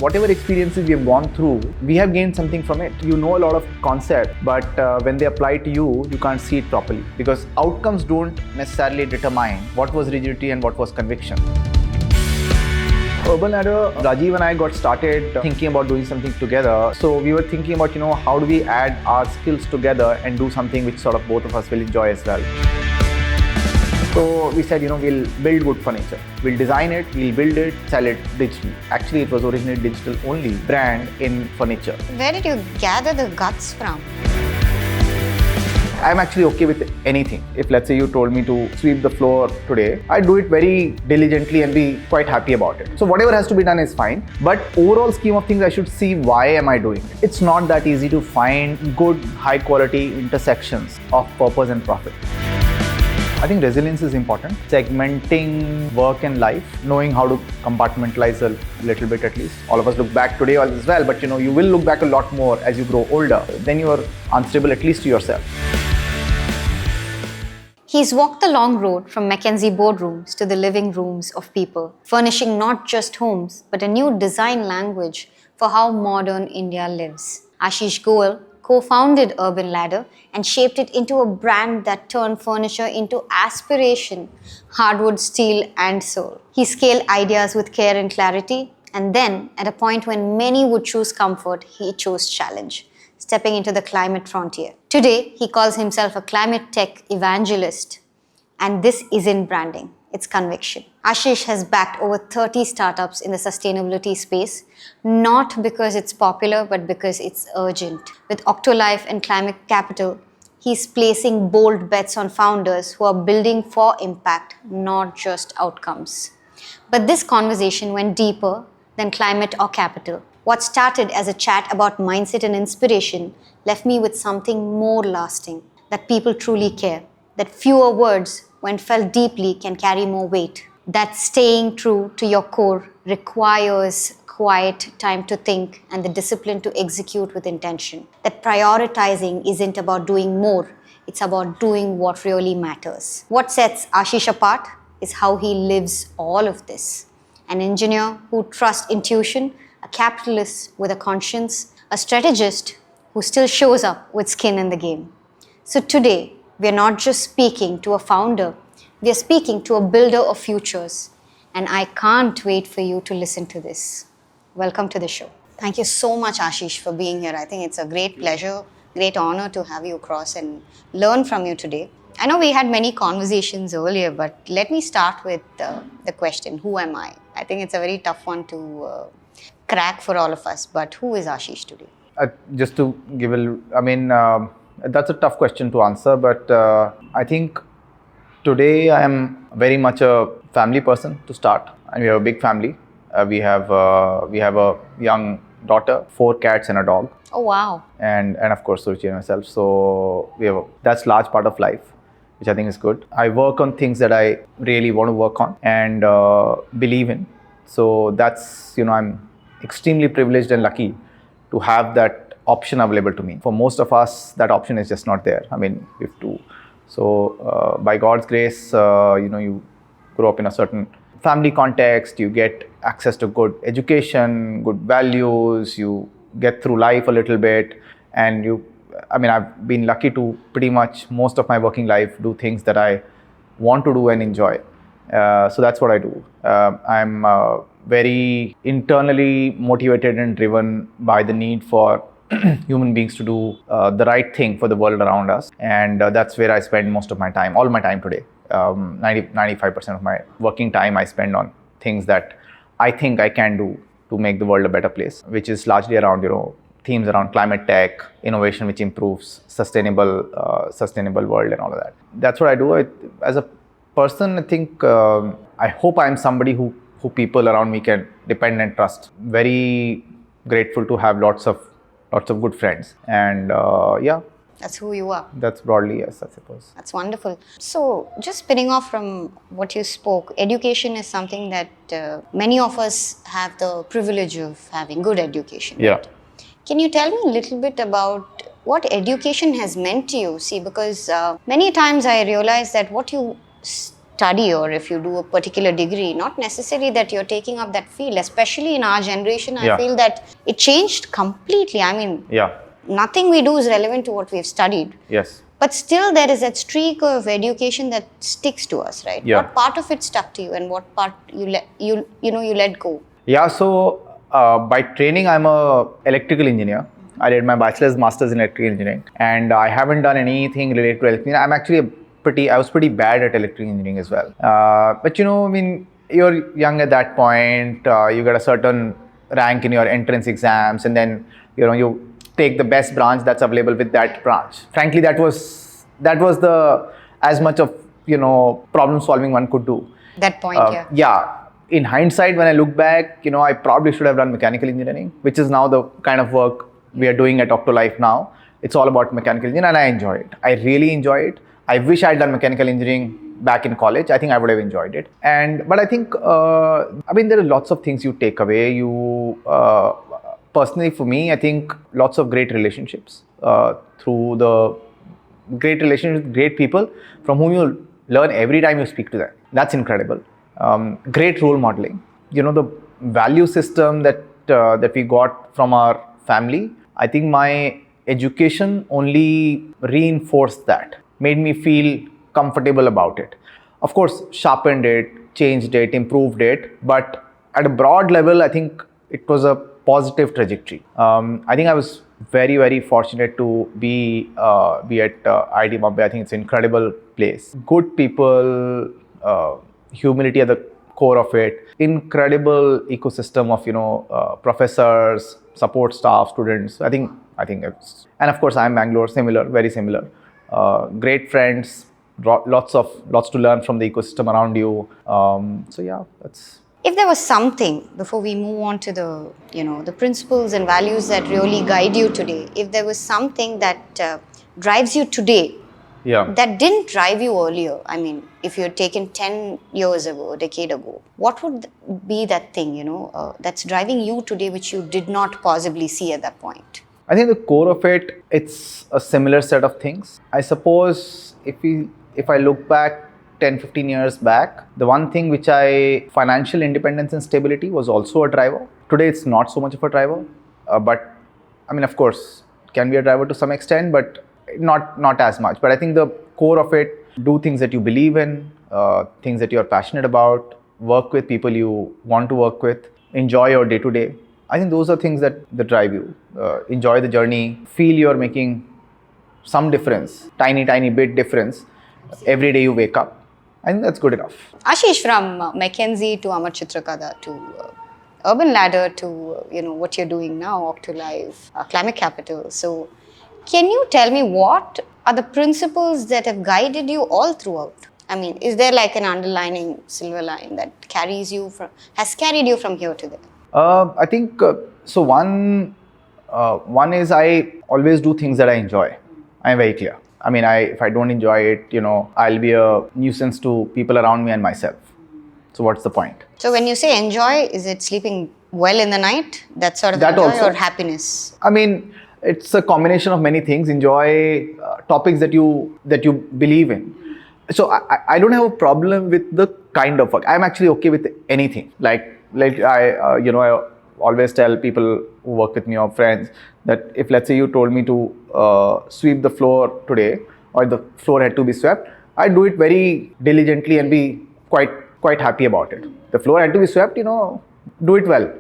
whatever experiences we have gone through, we have gained something from it. You know a lot of concept, but when they apply to you, you can't see it properly because outcomes don't necessarily determine what was rigidity and what was conviction. Urban Ladder, Rajiv and I got started thinking about doing something together. So we were thinking about, how do we add our skills together and do something which sort of both of us will enjoy as well. So we said, we'll build wood furniture. We'll design it, we'll build it, sell it digitally. Actually, it was originally digital only brand in furniture. Where did you gather the guts from? I'm actually okay with anything. If let's say you told me to sweep the floor today, I'd do it very diligently and be quite happy about it. So whatever has to be done is fine. But overall scheme of things, I should see why am I doing it. It's not that easy to find good, high quality intersections of purpose and profit. I think resilience is important. Segmenting work and life, knowing how to compartmentalize a little bit at least. All of us look back today as well, but you will look back a lot more as you grow older. Then you are unstable at least to yourself. He's walked the long road from McKinsey boardrooms to the living rooms of people, furnishing not just homes, but a new design language for how modern India lives. Ashish Goel co-founded Urban Ladder and shaped it into a brand that turned furniture into aspiration, hardwood, steel, and soul. He scaled ideas with care and clarity, and then, at a point when many would choose comfort, he chose challenge, stepping into the climate frontier. Today, he calls himself a climate tech evangelist, and this isn't branding, it's conviction. Ashish has backed over 30 startups in the sustainability space, not because it's popular, but because it's urgent. With OctoLife and Climate Capital, he's placing bold bets on founders who are building for impact, not just outcomes. But this conversation went deeper than climate or capital. What started as a chat about mindset and inspiration left me with something more lasting, that people truly care, that fewer words, when felt deeply, can carry more weight, that staying true to your core requires quiet time to think and the discipline to execute with intention, that prioritizing isn't about doing more, it's about doing what really matters. What sets Ashish apart is how he lives all of this. An engineer who trusts intuition, a capitalist with a conscience, a strategist who still shows up with skin in the game. So today, we are not just speaking to a founder, we are speaking to a builder of futures. And I can't wait for you to listen to this. Welcome to the show. Thank you so much, Ashish, for being here. I think it's a great pleasure, great honor to have you across and learn from you today. I know we had many conversations earlier, but let me start with the question, who am I? I think it's a very tough one to crack for all of us, but who is Ashish today? Just to give that's a tough question to answer, but I think today I am very much a family person to start, and we have a big family. We have a young daughter, 4 cats and a dog. Oh wow! And of course Suruchi and myself. So that's large part of life, which I think is good. I work on things that I really want to work on and believe in. So that's I'm extremely privileged and lucky to have that option available to me. For most of us, that option is just not there. We have to. So by God's grace, you grow up in a certain family context, you get access to good education, good values, you get through life a little bit, and I've been lucky to pretty much most of my working life do things that I want to do and enjoy. So that's what I do. I'm very internally motivated and driven by the need for human beings to do the right thing for the world around us. And that's where I spend most of my time, all my time today. 95% of my working time I spend on things that I think I can do to make the world a better place, which is largely around, themes around climate tech, innovation which improves sustainable world and all of that. That's what I do. As a person, I think, I hope I'm somebody who people around me can depend and trust. Very grateful to have lots of good friends, and That's who you are. That's broadly, yes, I suppose. That's wonderful. So, just spinning off from what you spoke, education is something that many of us have the privilege of having good education. Yeah. Right? Can you tell me a little bit about what education has meant to you? See, because many times I realize that what you study or if you do a particular degree, not necessarily that you're taking up that field. Especially in our generation, I feel that it changed completely. I mean, nothing we do is relevant to what we've studied. Yes. But still, there is that streak of education that sticks to us, right? Yeah. What part of it stuck to you, and what part you let go? Yeah. So by training, I'm a electrical engineer. I did my bachelor's, master's in electrical engineering, and I haven't done anything related to electrical engineering. I'm actually I was pretty bad at electrical engineering as well. But I mean, you're young at that point. You get a certain rank in your entrance exams, and then you take the best branch that's available with that branch. Frankly, that was the as much of problem solving one could do. That point, yeah. In hindsight, when I look back, I probably should have done mechanical engineering, which is now the kind of work we are doing at OctoLife now. It's all about mechanical engineering, and I enjoy it. I really enjoy it. I wish I had done mechanical engineering back in college. I think I would have enjoyed it. But I think, I mean, there are lots of things you take away. Personally, for me, I think lots of great relationships through the great relationships with great people from whom you learn every time you speak to them. That's incredible. Great role modeling. The value system that we got from our family. I think my education only reinforced that, made me feel comfortable about it. Of course, sharpened it, changed it, improved it. But at a broad level, I think it was a positive trajectory. I think I was very, very fortunate to be at IIT Mumbai. I think it's an incredible place. Good people, humility at the core of it, incredible ecosystem of professors, support staff, students. I think it's, and of course I'm Bangalore, very similar. Great friends, lots to learn from the ecosystem around you. So yeah, that's. If there was something, before we move on to the principles and values that really guide you today, if there was something that drives you today, that didn't drive you earlier, I mean, if you had taken 10 years ago, a decade ago, what would be that thing, that's driving you today, which you did not possibly see at that point? I think the core of it's a similar set of things. I suppose if I look back 10, 15 years back, the one thing financial independence and stability was also a driver. Today, it's not so much of a driver, but I mean, of course, can be a driver to some extent, but not as much. But I think the core of it, do things that you believe in, things that you're passionate about, work with people you want to work with, enjoy your day-to-day. I think those are things that drive you. Enjoy the journey, feel you're making some difference, tiny bit difference every day you wake up. I think that's good enough. Ashish, from McKinsey to Amar Chitrakada to Urban Ladder to what you're doing now, OctoLife, Climate Capital. So can you tell me what are the principles that have guided you all throughout? I mean, is there like an underlining silver line that has carried you from here to there? I think so. One is I always do things that I enjoy. I'm very clear. I mean, if I don't enjoy it, I'll be a nuisance to people around me and myself. So what's the point? So when you say enjoy, is it sleeping well in the night? That sort of that enjoy also, or happiness? I mean, it's a combination of many things. Enjoy topics that you believe in. So I don't have a problem with the kind of work. I'm actually okay with anything. Like I always tell people who work with me or friends that if, let's say, you told me to sweep the floor today, or the floor had to be swept, I'd do it very diligently and be quite happy about it. The floor had to be swept, do it well.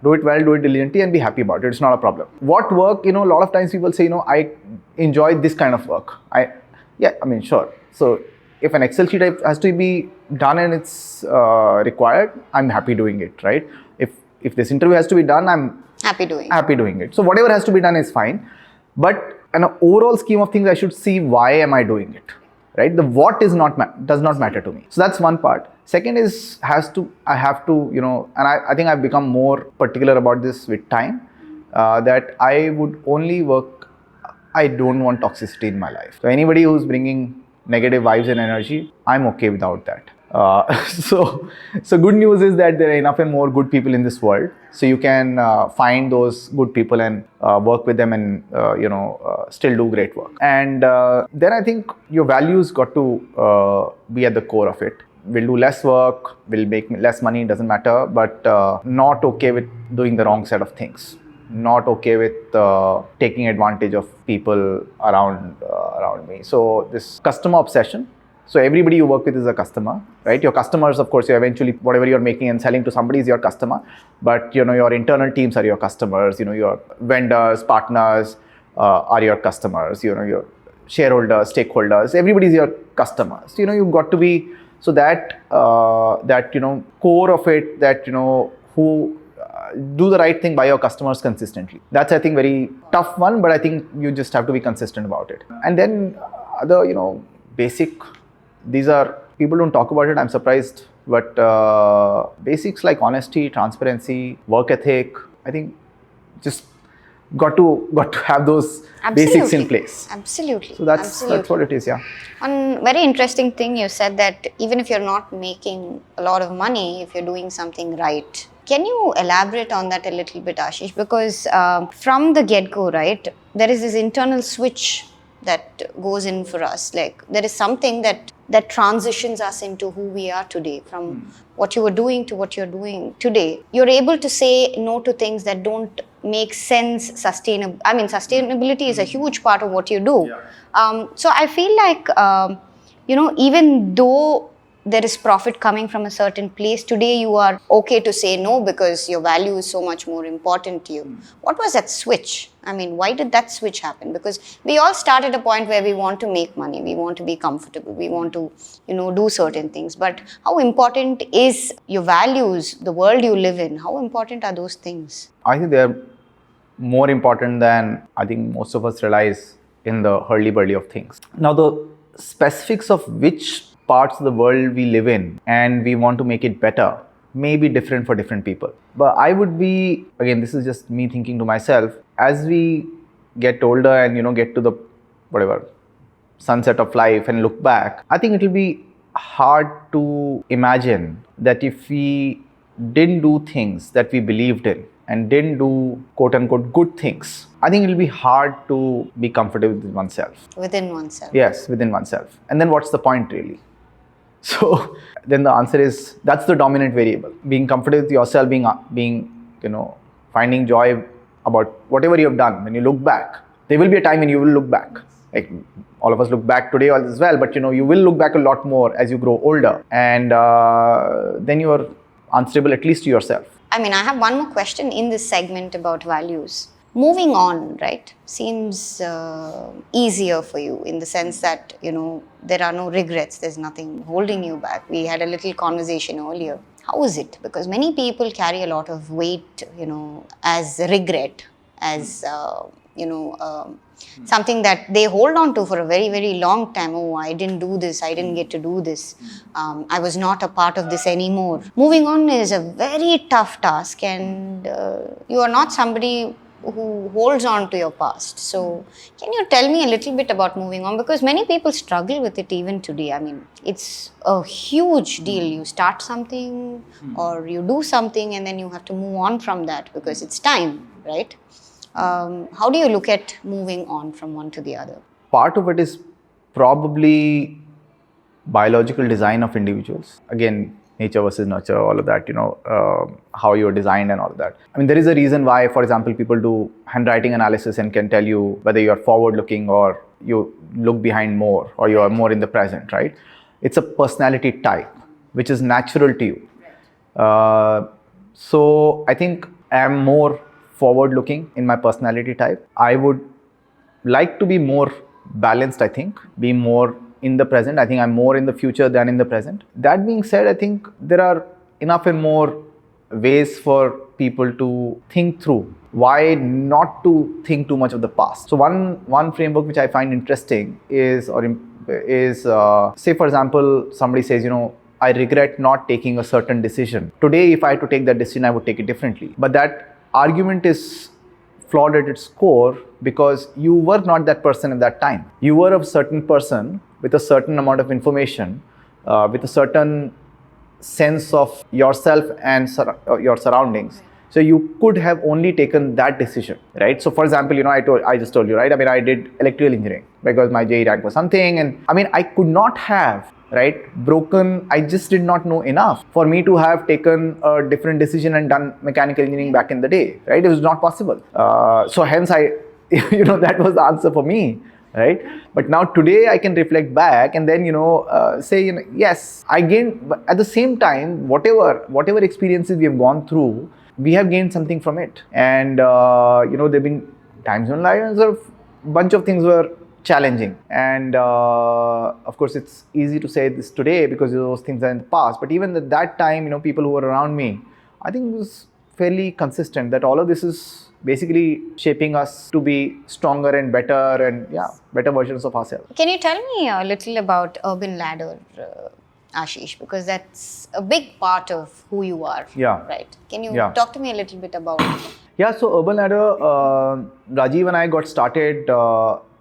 Do it diligently and be happy about it. It's not a problem. What work, a lot of times people say, I enjoy this kind of work. Sure. So if an Excel sheet has to be done and it's required, I'm happy doing it, right? If this interview has to be done, I'm happy doing it. So whatever has to be done is fine. But in an overall scheme of things, I should see why am I doing it, right? The what does not matter to me. So that's one part. Second is I have to, and I think I've become more particular about this with time, that I would only work, I don't want toxicity in my life. So anybody who's bringing negative vibes and energy, I'm okay without that. So good news is that there are enough and more good people in this world. So you can find those good people and work with them and still do great work. And then I think your values got to be at the core of it. we'll do less work, we'll make less money, doesn't matter, but not okay with doing the wrong set of things. Not okay with taking advantage of people around me. So this customer obsession. So everybody you work with is a customer, right? Your customers, of course, you eventually whatever you're making and selling to somebody is your customer, but your internal teams are your customers. Your vendors, partners are your customers. Your shareholders, stakeholders, everybody is your customers. You've got to be so that core of it, that who do the right thing by your customers consistently. That's, I think, very tough one, but I think you just have to be consistent about it. And then other basic, these are, people don't talk about it, I'm surprised, but basics like honesty, transparency, work ethic, I think just got to have those basics in place. Absolutely. So that's what it is. Yeah. One very interesting thing you said, that even if you're not making a lot of money, if you're doing something right. Can you elaborate on that a little bit, Ashish? Because from the get-go, right, there is this internal switch that goes in for us. Like, there is something that transitions us into who we are today, from what you were doing to what you're doing today. You're able to say no to things that don't make sense. Sustainability is a huge part of what you do. Yeah. So I feel like, even though there is profit coming from a certain place, today you are okay to say no because your value is so much more important to you. What was that switch? Why did that switch happen? Because we all start at a point where we want to make money, we want to be comfortable, we want to, do certain things. But how important is your values, the world you live in? How important are those things? I think they're more important than I think most of us realize in the hurly-burly of things. Now, the specifics of which parts of the world we live in and we want to make it better may be different for different people. But I would be, again, this is just me thinking to myself, as we get older and get to the sunset of life and look back, I think it will be hard to imagine that if we didn't do things that we believed in and didn't do quote unquote good things, I think it will be hard to be comfortable with oneself. Within oneself. Yes, within oneself. And then what's the point really? So then the answer is, that's the dominant variable. Being comfortable with yourself, finding joy about whatever you have done. When you look back, there will be a time when you will look back. Like all of us look back today as well, but you will look back a lot more as you grow older, and then you are answerable at least to yourself. I have one more question in this segment about values. Moving on, right, seems easier for you in the sense that, there are no regrets, there's nothing holding you back. We had a little conversation earlier. How is it? Because many people carry a lot of weight, as regret, as, something that they hold on to for a very, very long time. Oh, I didn't do this, I didn't get to do this. I was not a part of this anymore. Moving on is a very tough task, and you are not somebody who holds on to your past. So can you tell me a little bit about moving on? Because many people struggle with it even today. It's a huge deal. You start something or you do something and then you have to move on from that because it's time, right? How do you look at moving on from one to the other? Part of it is probably biological design of individuals. Again, nature versus nurture, all of that, how you're designed and all of that. There is a reason why, for example, people do handwriting analysis and can tell you whether you're forward looking or you look behind more or you are more in the present, right? It's a personality type, which is natural to you. So I think I'm more forward looking in my personality type. I would like to be more balanced, I think, be more in the present. I think I'm more in the future than in the present. That being said, I think there are enough and more ways for people to think through why not to think too much of the past. So one framework which I find interesting is say for example, somebody says, I regret not taking a certain decision. Today, if I had to take that decision, I would take it differently. But that argument is flawed at its core because you were not that person at that time. You were a certain person with a certain amount of information, with a certain sense of yourself and your surroundings. So you could have only taken that decision, right? So for example, I just told you, right? I did electrical engineering because my JEE rank was something, and I could not have right? Broken. I just did not know enough for me to have taken a different decision and done mechanical engineering back in the day, right? It was not possible. So hence I, that was the answer for me, right? But now today I can reflect back and then, say, yes, I gained, but at the same time, whatever experiences we have gone through, we have gained something from it. And, there have been times in life where a bunch of things were challenging. And of course, it's easy to say this today because those things are in the past. But even at that time, people who were around me, I think it was fairly consistent that all of this is basically shaping us to be stronger and better and better versions of ourselves. Can you tell me a little about Urban Ladder, Ashish? Because that's a big part of who you are. Yeah. Right. Can you talk to me a little bit about it? Yeah, so Urban Ladder, Rajiv and I got started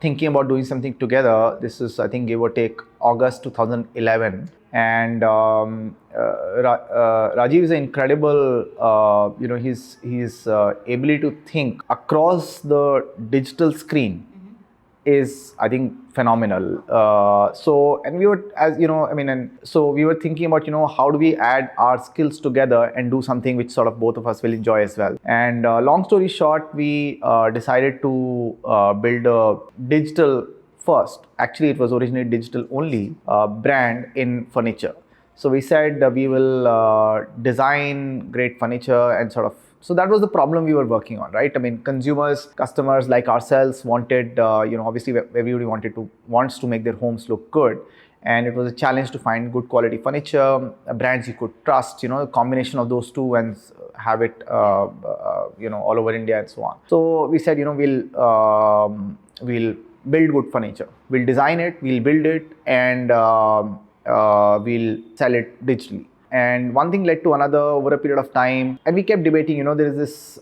thinking about doing something together. This is, I think, give or take August 2011. And Rajiv is an incredible, his ability to think across the digital screen is, I think, phenomenal. And we were, so we were thinking about, how do we add our skills together and do something which sort of both of us will enjoy as well. And long story short, we decided to build a digital first. Actually, it was originally digital only brand in furniture. So we said we will design great furniture and sort of. So that was the problem we were working on, right? I mean, customers like ourselves wanted, obviously everybody wants to make their homes look good. And it was a challenge to find good quality furniture, brands you could trust, a combination of those two and have it, all over India and so on. So we said, we'll build good furniture. We'll design it, we'll build it, and we'll sell it digitally. And one thing led to another over a period of time. And we kept debating, there is this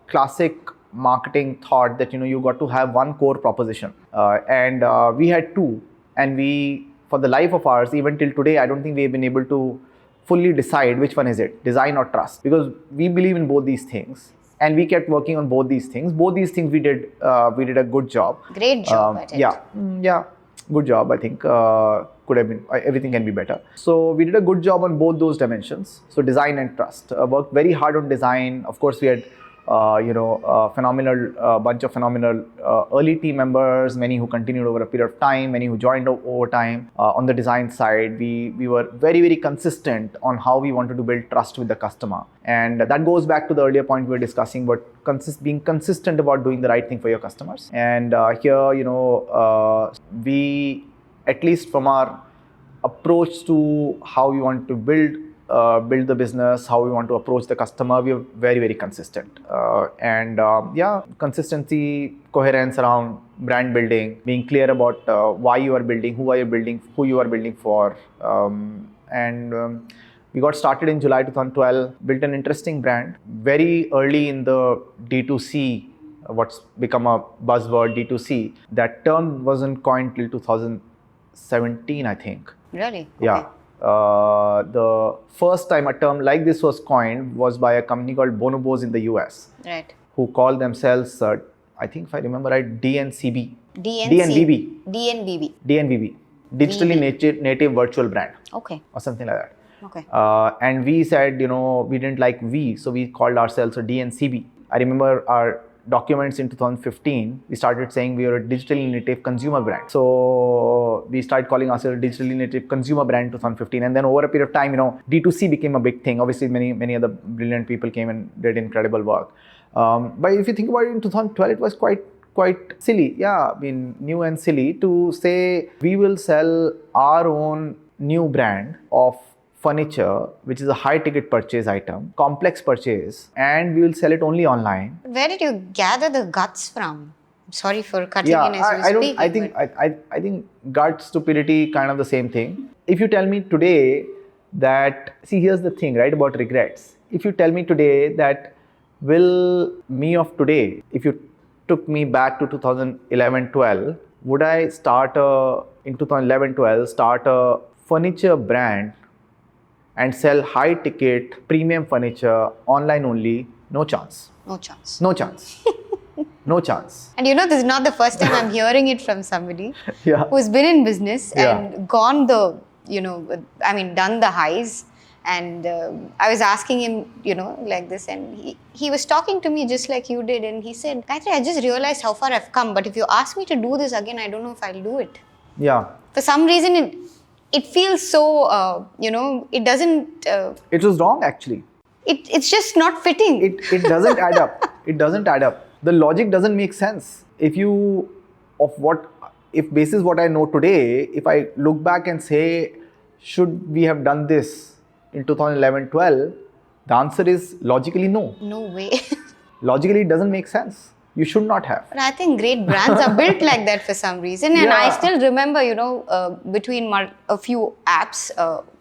classic marketing thought that, you got to have one core proposition. And we had two. And for the life of ours, even till today, I don't think we've been able to fully decide which one is it, design or trust. Because we believe in both these things. And we kept working on both these things. Both these things we did a good job. Great job at it. Yeah. Good job, I think. Could have been, everything can be better. So we did a good job on both those dimensions. So design and trust. Worked very hard on design. Of course, we had bunch of phenomenal early team members, many who continued over a period of time, many who joined over time. On the design side, we were very, very consistent on how we wanted to build trust with the customer. And that goes back to the earlier point we were discussing, but being consistent about doing the right thing for your customers. And here, we, at least from our approach to how we want to build the business, how we want to approach the customer, we are very, very consistent. Consistency, coherence around brand building, being clear about why you are building, who you are building for. We got started in July 2012, built an interesting brand, very early in the D2C, what's become a buzzword, D2C. That term wasn't coined till 2017, I think. Really? Yeah. The first time a term like this was coined was by a company called Bonobos in the US. Right. Who called themselves, I think if I remember right, DNCB. DNVB. DNVB. Digitally native virtual brand. Okay. Or something like that. Okay. And we said, we didn't like V, so we called ourselves a DNCB. I remember our documents in 2015, we started saying we are a digitally native consumer brand. So we started calling ourselves a digitally native consumer brand in 2015. And then over a period of time, D2C became a big thing. Obviously, many other brilliant people came and did incredible work. But if you think about it, in 2012, it was quite silly. Yeah, I mean, new and silly to say we will sell our own new brand of furniture, which is a high ticket purchase item, complex purchase, and we will sell it only online. Where did you gather the guts from? Sorry for cutting in as you speak. I think gut, stupidity, kind of the same thing. If you tell me today that, see, here's the thing, right, about regrets. If you tell me today that, will me of today, if you took me back to 2011-12, would I in 2011-12, start a furniture brand and sell high ticket premium furniture online only? No chance. No chance. No chance. No chance. And this is not the first time I'm hearing it from somebody Yeah. who's been in business and gone the done the highs. And I was asking him, like this, and he was talking to me just like you did. And he said, Gayathri, I just realized how far I've come. But if you ask me to do this again, I don't know if I'll do it. Yeah. For some reason, it feels so, it doesn't... it was wrong, actually. It's just not fitting. It doesn't add up. It doesn't add up. The logic doesn't make sense. If basis what I know today, if I look back and say, should we have done this in 2011-12, the answer is logically no. No way. Logically, it doesn't make sense. You should not have. But I think great brands are built like that for some reason. And I still remember, between a few apps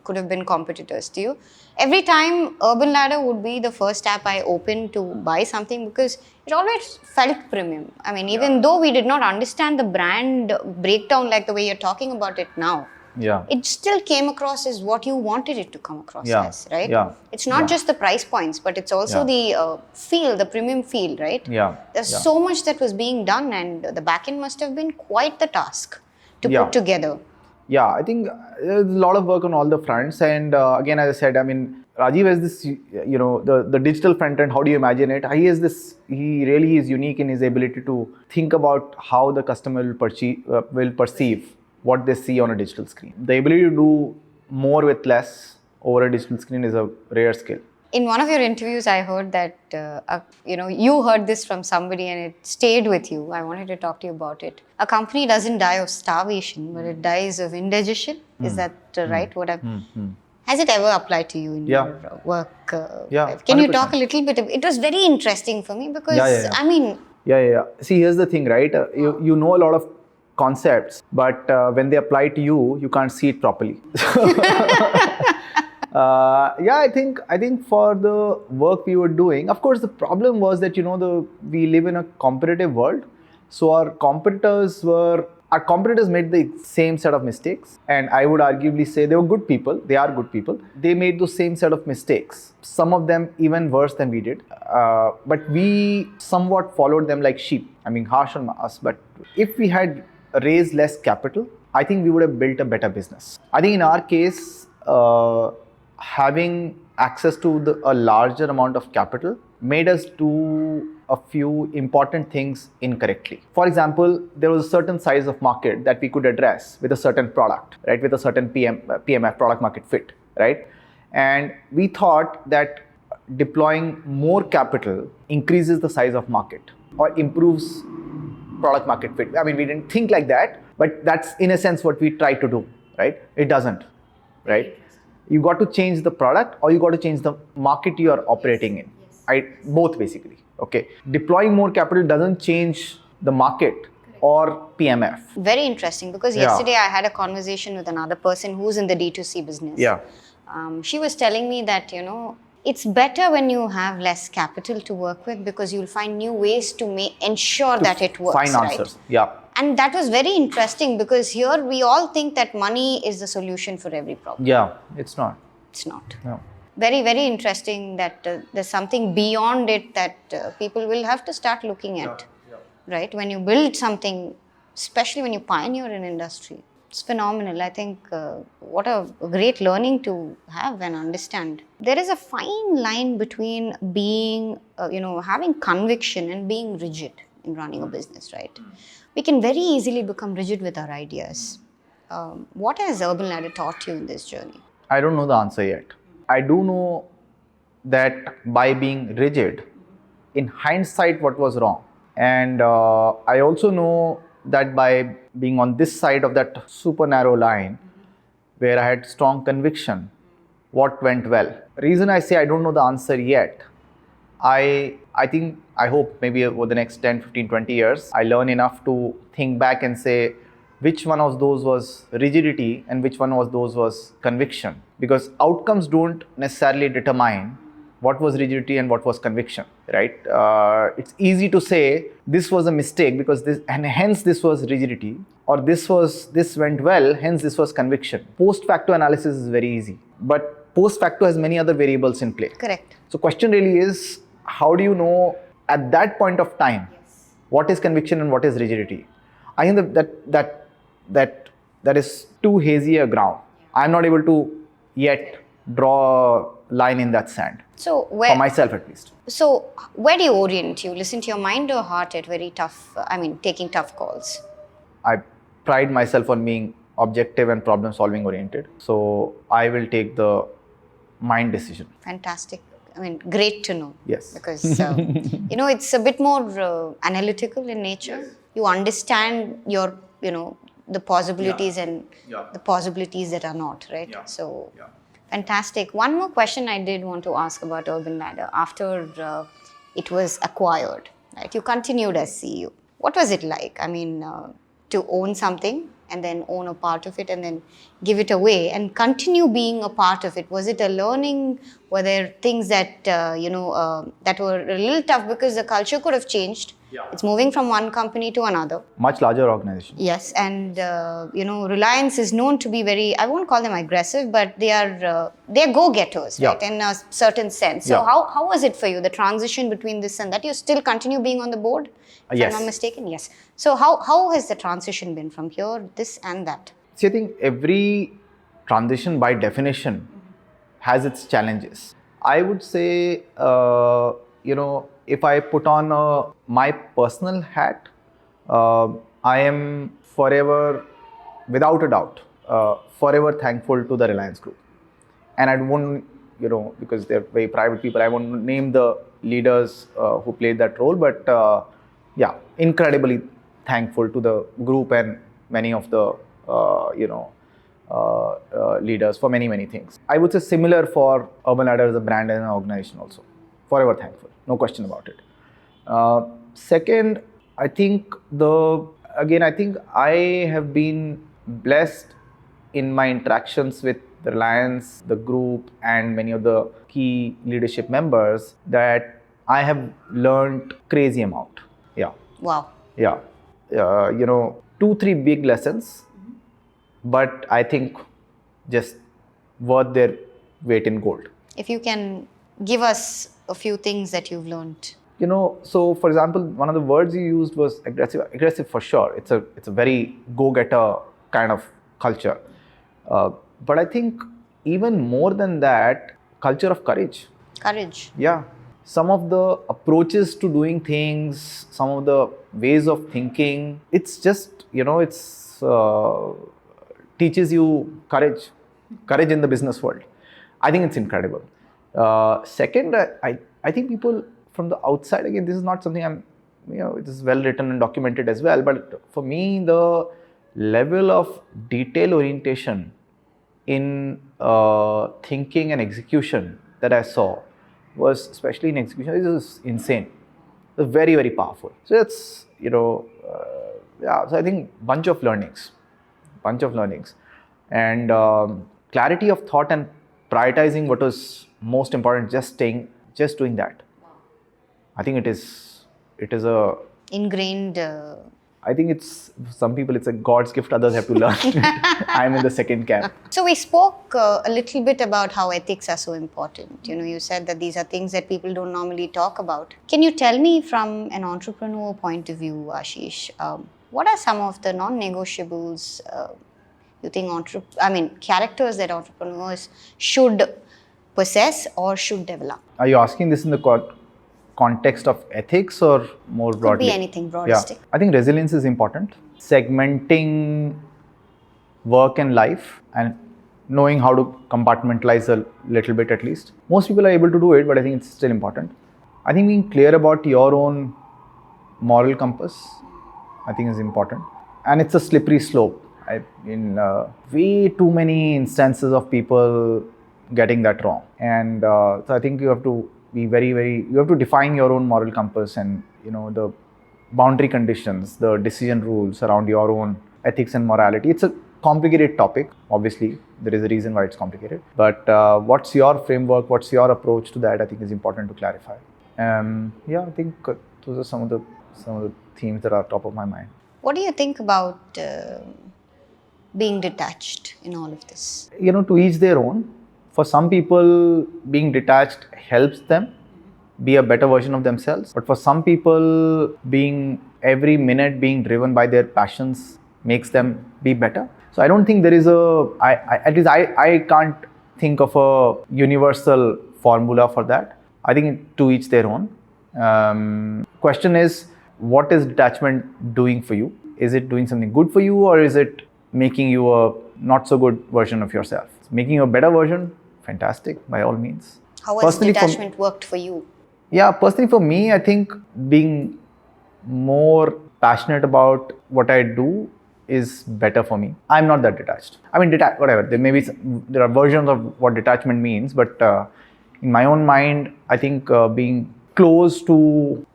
could have been competitors to you. Every time Urban Ladder would be the first app I opened to buy something because it always felt premium. I mean, even though we did not understand the brand breakdown like the way you're talking about it now, it still came across as what you wanted it to come across as, right? Yeah. It's not just the price points, but it's also the feel, the premium feel, right? There's so much that was being done, and the backend must have been quite the task to put together. Yeah, I think there's a lot of work on all the fronts. And again, as I said, I mean, Rajiv has this, the digital front end, how do you imagine it? He really is unique in his ability to think about how the customer will perceive what they see on a digital screen. The ability to do more with less over a digital screen is a rare skill. In one of your interviews, I heard that, you heard this from somebody and it stayed with you. I wanted to talk to you about it. A company doesn't die of starvation, but it dies of indigestion. Is that right? Has it ever applied to you in your work? Can you talk a little bit? It was very interesting for me because, I mean... See, here's the thing, right? You know a lot of concepts, but when they apply to you, you can't see it properly. I think for the work we were doing, of course, the problem was that, we live in a competitive world. So our competitors made the same set of mistakes. And I would arguably say they were good people. They are good people. They made those same set of mistakes. Some of them even worse than we did. But we somewhat followed them like sheep. I mean, harsh on us. But if we had raised less capital, I think we would have built a better business. I think in our case, having access to a larger amount of capital made us do a few important things incorrectly. For example, there was a certain size of market that we could address with a certain product, right? With a certain PMF, product market fit, right? And we thought that deploying more capital increases the size of market or improves product market fit. I mean, we didn't think like that, but that's in a sense what we tried to do, right? It doesn't, right? You got to change the product or you got to change the market you are operating in. Both basically, okay? Deploying more capital doesn't change the market or PMF. Very interesting, because yesterday I had a conversation with another person who's in the D2C business. She was telling me that, it's better when you have less capital to work with because you'll find new ways to ensure that it works, find answers, And that was very interesting because here we all think that money is the solution for every problem. It's not. It's not. No. Very, very interesting that there's something beyond it that people will have to start looking at, right? When you build something, especially when you pioneer an industry, it's phenomenal. I think what a great learning to have and understand. There is a fine line between being, having conviction and being rigid in running a business, right? We can very easily become rigid with our ideas. What has Urban Ladder taught you in this journey? I don't know the answer yet. I do know that by being rigid, in hindsight, what was wrong. And I also know that by being on this side of that super narrow line, where I had strong conviction, what went well. Reason I say I don't know the answer yet, I hope maybe over the next 10, 15, 20 years, I learn enough to think back and say, which one of those was rigidity and which one of those was conviction. Because outcomes don't necessarily determine what was rigidity and what was conviction, right? It's easy to say this was a mistake because this, and hence this was rigidity, or this went well, hence this was conviction. Post facto analysis is very easy, but post facto has many other variables in play. Correct. So question really is, how do you know at that point of time what is conviction and what is rigidity? I think that is too hazy a ground. I'm not able to yet draw a line in that sand. So For myself at least. So where do you orient? You listen to your mind or heart at very tough, taking tough calls? I pride myself on being objective and problem solving oriented. So I will take the mind decision. Fantastic. Great to know. Yes. Because, it's a bit more analytical in nature. You understand your, the possibilities and the possibilities that are not, right? So, fantastic. One more question I did want to ask about Urban Ladder. After it was acquired, right? You continued as CEO. What was it like? To own something and then own a part of it and then give it away and continue being a part of it. Was it a learning? Were there things that, that were a little tough because the culture could have changed? It's moving from one company to another. Much larger organization. Yes, and Reliance is known to be very, I won't call them aggressive, but they are go-getters, right, in a certain sense. So how was it for you, the transition between this and that? You still continue being on the board, if yes. I'm not mistaken? Yes. So how has the transition been from here, this and that? See, I think every transition by definition has its challenges. I would say, if I put on my personal hat, I am forever, without a doubt, forever thankful to the Reliance Group. And I won't, because they're very private people, I won't name the leaders who played that role, but incredibly thankful to the group and many of the, leaders for many, many things. I would say similar for Urban Ladder as a brand and an organization also. Forever thankful, no question about it. Second, I think I have been blessed in my interactions with the Reliance, the group, and many of the key leadership members that I have learned crazy amount. Yeah. Wow. Yeah. 2-3 big lessons, but I think just worth their weight in gold. If you can give us a few things that you've learned. So for example, one of the words you used was aggressive. Aggressive for sure. It's a very go-getter kind of culture. But I think even more than that, culture of courage. Courage. Yeah. Some of the approaches to doing things, some of the ways of thinking, it's just, teaches you courage in the business world. I think it's incredible. Second, I think people from the outside, again, this is not something it is well written and documented as well, but for me, the level of detail orientation in thinking and execution that I saw was, especially in execution, it was insane. It was very, very powerful. So that's, so I think bunch of learnings. And clarity of thought and prioritizing what was most important, just doing that. I think it is a ingrained. I think some people it's a God's gift, others have to learn. I'm in the second camp. So we spoke a little bit about how ethics are so important. You said that these are things that people don't normally talk about. Can you tell me from an entrepreneur point of view, Ashish, what are some of the non-negotiables you think characters that entrepreneurs should possess or should develop? Are you asking this in the context of ethics or more broadly? Could be anything, broadistic. I think resilience is important. Segmenting work and life and knowing how to compartmentalize a little bit at least. Most people are able to do it, but I think it's still important. I think being clear about your own moral compass, I think is important. And it's a slippery slope. Way too many instances of people getting that wrong. And so I think you have to be you have to define your own moral compass and, the boundary conditions, the decision rules around your own ethics and morality. It's a complicated topic. Obviously, there is a reason why it's complicated. But what's your framework? What's your approach to that? I think is important to clarify. I think those are some of the themes that are top of my mind. What do you think about being detached in all of this? To each their own. For some people, being detached helps them be a better version of themselves. But for some people, being every minute being driven by their passions makes them be better. So I don't think there is at least I can't think of a universal formula for that. I think to each their own. Question is, what is detachment doing for you? Is it doing something good for you, or is it making you a not so good version of yourself? Making you a better version, fantastic, by all means. How has detachment worked for you? Yeah, personally for me, I think being more passionate about what I do is better for me. I'm not that detached. I mean, whatever. There are versions of what detachment means, but in my own mind, I think being close to,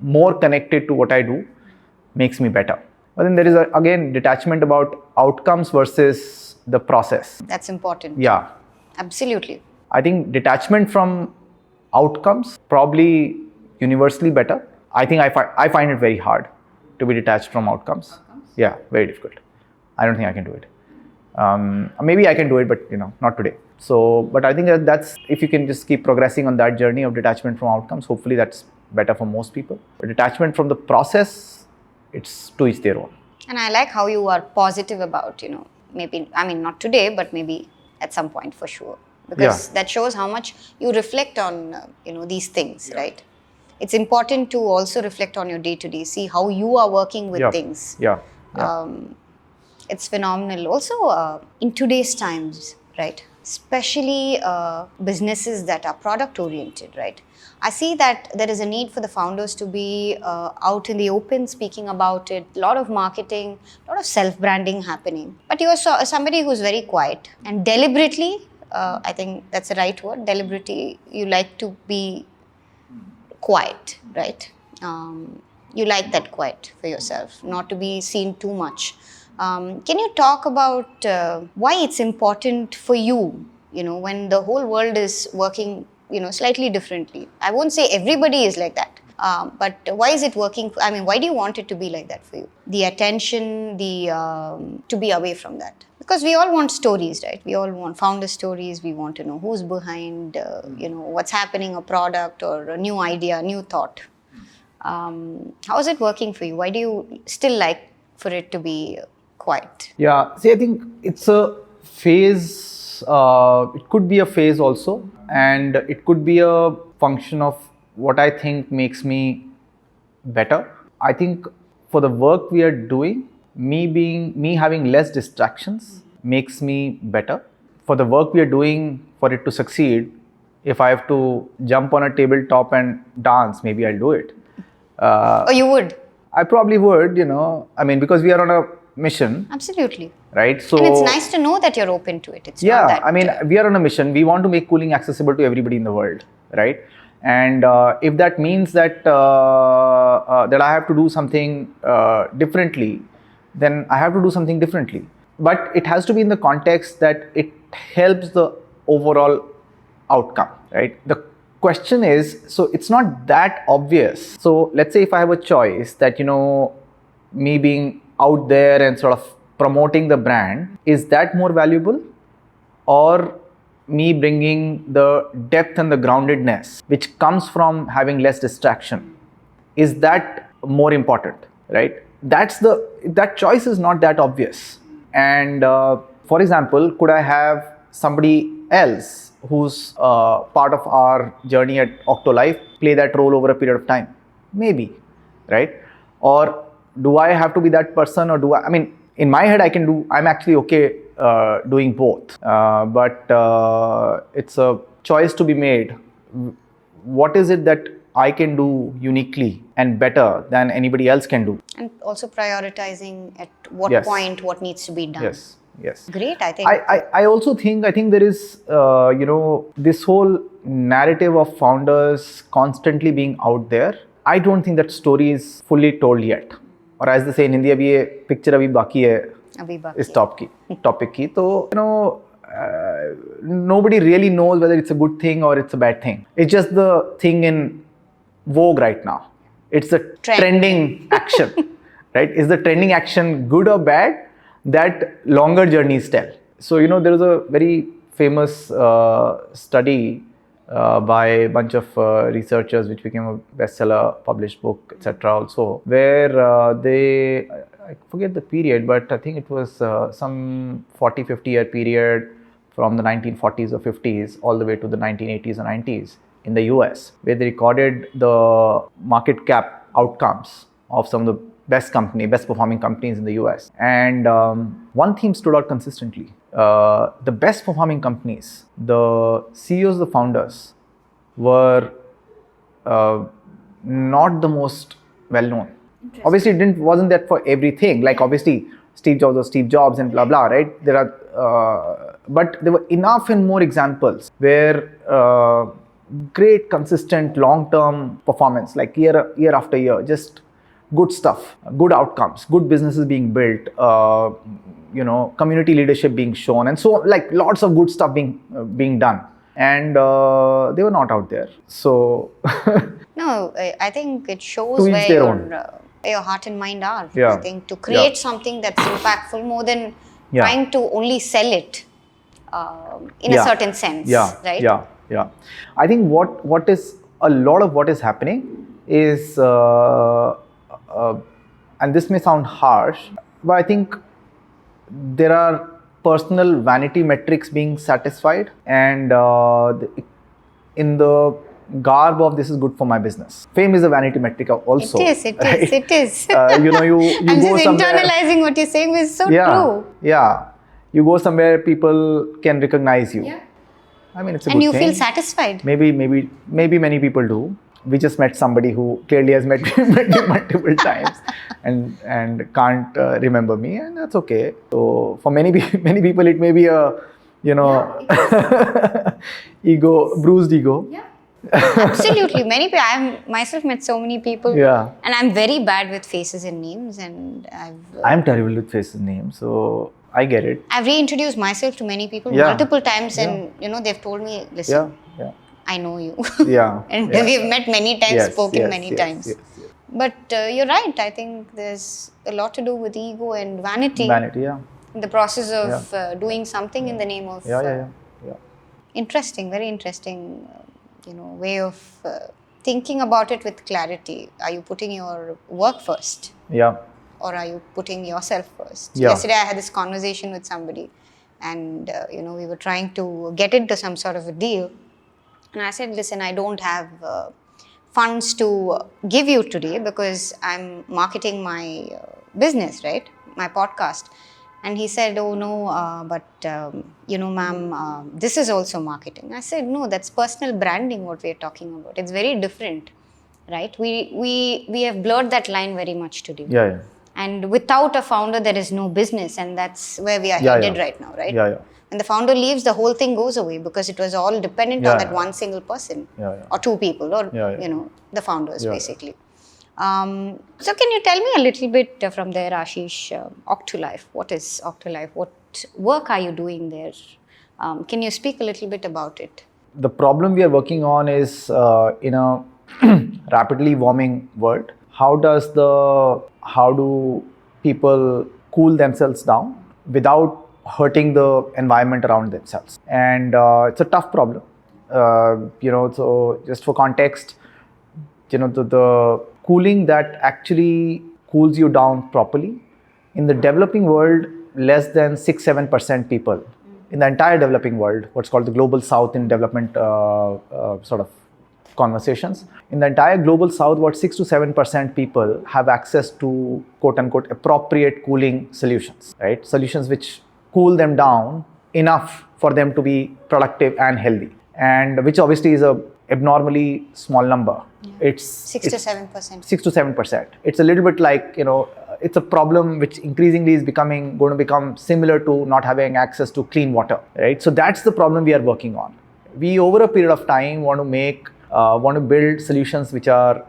more connected to what I do makes me better. But then there is again detachment about outcomes versus the process. That's important. Yeah. Absolutely. I think detachment from outcomes probably universally better. I think I find it very hard to be detached from outcomes. Yeah, very difficult. I don't think I can do it. Maybe I can do it, but not today. So, but I think that's, if you can just keep progressing on that journey of detachment from outcomes, hopefully that's better for most people. But detachment from the process, it's to each their own. And I like how you are positive about, maybe, I mean, not today, but maybe at some point for sure. Because that shows how much you reflect on, these things, right? It's important to also reflect on your day-to-day, see how you are working with things. It's phenomenal. Also, in today's times, right? Especially businesses that are product-oriented, right? I see that there is a need for the founders to be out in the open, speaking about it, a lot of marketing, a lot of self-branding happening. But you are somebody who's very quiet and deliberately, I think that's the right word, deliberately, you like to be quiet, right? You like that quiet for yourself, not to be seen too much. Can you talk about why it's important for you, when the whole world is working, slightly differently? I won't say everybody is like that, but why is it working? I mean, why do you want it to be like that for you? The attention, to be away from that. Because we all want stories, right? We all want founder stories. We want to know who's behind, what's happening, a product or a new idea, a new thought. How is it working for you? Why do you still like for it to be quiet? Yeah, see, I think it's a phase. It could be a phase also, and it could be a function of what I think makes me better. I think for the work we are doing, me having less distractions makes me better. For the work we are doing, for it to succeed, if I have to jump on a tabletop and dance, maybe I'll do it. Oh, you would? I probably would, I mean, because we are on a mission. Absolutely. Right? So, and it's nice to know that you're open to it. It's not that, I mean, we are on a mission. We want to make cooling accessible to everybody in the world, right? And if that means that that I have to do something differently, then I have to do something differently. But it has to be in the context that it helps the overall outcome, right? The question is, so it's not that obvious. So let's say if I have a choice that, me being out there and sort of promoting the brand, is that more valuable, or me bringing the depth and the groundedness which comes from having less distraction, is that more important, right? That choice is not that obvious. And for example, could I have somebody else who's part of our journey at OctoLife play that role over a period of time? Maybe, right? Or do I have to be that person, or I mean, in my head, I'm actually okay doing both. But it's a choice to be made. What is it that I can do uniquely and better than anybody else can do? And also prioritizing at what point what needs to be done. Yes. Great, I think. I also think, there is, this whole narrative of founders constantly being out there. I don't think that story is fully told yet. Or as they say in Hindi, abhi ye picture abhi baki hai is topic ki. So, nobody really knows whether it's a good thing or it's a bad thing. It's just the thing in vogue right now. It's the trending action, right? Is the trending action good or bad? That longer journeys tell. So, there was a very famous study by a bunch of researchers, which became a bestseller, published book, etc. Also, where I forget the period, but I think it was some 40, 50-year period from the 1940s or 50s all the way to the 1980s or 90s in the US, where they recorded the market cap outcomes of some of the best performing companies in the US. And one theme stood out consistently. The best performing companies, the CEOs, the founders, were not the most well known. Obviously, it wasn't that for everything. Like obviously, Steve Jobs was Steve Jobs and blah blah, right? There are, but there were enough and more examples where great, consistent, long-term performance, like year after year, just good stuff, good outcomes, good businesses being built, community leadership being shown, and so like lots of good stuff being done. And they were not out there. So No, I think it shows to each where their your heart and mind are. Yeah. I think to create Yeah. something that's impactful more than Yeah. trying to only sell it in a Yeah. certain sense, Yeah, right? yeah. I think what is a lot of what is happening is, and this may sound harsh, but I think there are personal vanity metrics being satisfied, and in the garb of this is good for my business. Fame is a vanity metric also. It is. You I'm go just somewhere. internalizing what you're saying is so true. Yeah. You go somewhere, people can recognize you. Yeah. I mean, it's a And good you thing. feel satisfied. Maybe many people do. We just met somebody who clearly has met me multiple times and can't remember me, and that's okay. So for many people, it may be a bruised ego. Yeah. Absolutely. Many people. I've myself met so many people. Yeah. And I'm very bad with faces and names, and I'm terrible with faces and names, so I get it. I've reintroduced myself to many people Yeah. multiple times, and they've told me, listen, Yeah. I know you. Yeah. And yeah. we've met many times, spoken many times. Yes. But you're right. I think there's a lot to do with ego and vanity. Vanity, yeah. In the process of doing something in the name of. Yeah. Interesting, very interesting, way of thinking about it with clarity. Are you putting your work first? Yeah. Or are you putting yourself first? Yeah. Yesterday I had this conversation with somebody, and we were trying to get into some sort of a deal, and I said, listen, I don't have funds to give you today because I'm marketing my business, right? My podcast. And he said, oh no, ma'am, this is also marketing. I said, no, that's personal branding what we're talking about. It's very different, right? We have blurred that line very much today. Yeah. And without a founder, there is no business, and that's where we are headed right now, right? Yeah. When the founder leaves, the whole thing goes away because it was all dependent on that one single person, or two people, or the founders basically. So can you tell me a little bit from there, Ashish? OctoLife. What is OctoLife? What work are you doing there? Can you speak a little bit about it? The problem we are working on is in a rapidly warming world. How do people cool themselves down without hurting the environment around themselves? And it's a tough problem. So just for context, the cooling that actually cools you down properly in the developing world, less than 6-7% people in the entire developing world, what's called the global south in development sort of conversations. In the entire global south, about 6-7% people have access to quote unquote appropriate cooling solutions, right? Solutions which cool them down enough for them to be productive and healthy, and which obviously is a abnormally small number. It's 6 to 7%. 6 to 7%. It's a little bit like, it's a problem which increasingly is going to become similar to not having access to clean water, right? So that's the problem we are working on. We, over a period of time, want to build solutions which are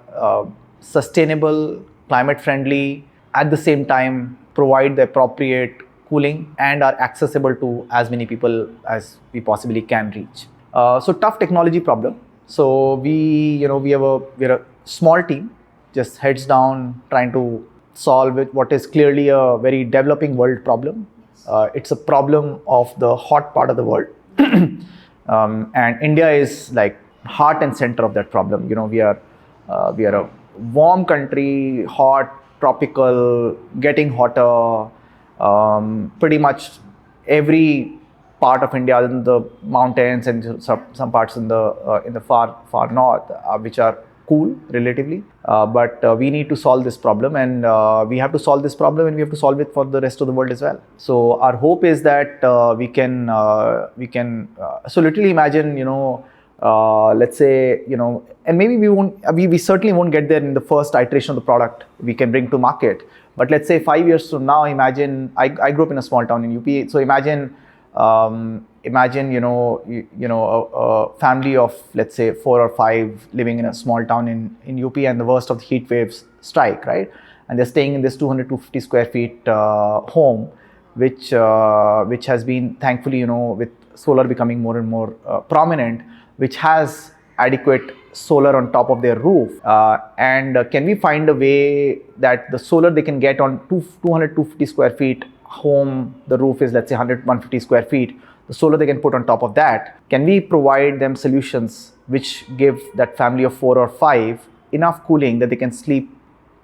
sustainable, climate friendly, at the same time provide the appropriate cooling and are accessible to as many people as we possibly can reach. So tough technology problem. So we're a small team, just heads down, trying to solve it, what is clearly a very developing world problem. It's a problem of the hot part of the world. And India is like heart and center of that problem. We are a warm country, hot, tropical, getting hotter. Pretty much every part of India, other than the mountains and some parts in the far north, which are cool relatively. But we need to solve this problem, and we have to solve this problem, and we have to solve it for the rest of the world as well. So our hope is that we can. So literally imagine, let's say, and maybe we certainly won't get there in the first iteration of the product we can bring to market. But let's say 5 years from now, imagine, I grew up in a small town in UP. So imagine, a family of, let's say, 4 or 5 living in a small town in UP, and the worst of the heat waves strike, right? And they're staying in this 250 square feet home, which has been, thankfully, with solar becoming more and more prominent, which has adequate solar on top of their roof. And can we find a way that the solar they can get on 250 square feet home, the roof is, let's say, 150 square feet, the solar they can put on top of that, can we provide them solutions which give that family of 4 or 5 enough cooling that they can sleep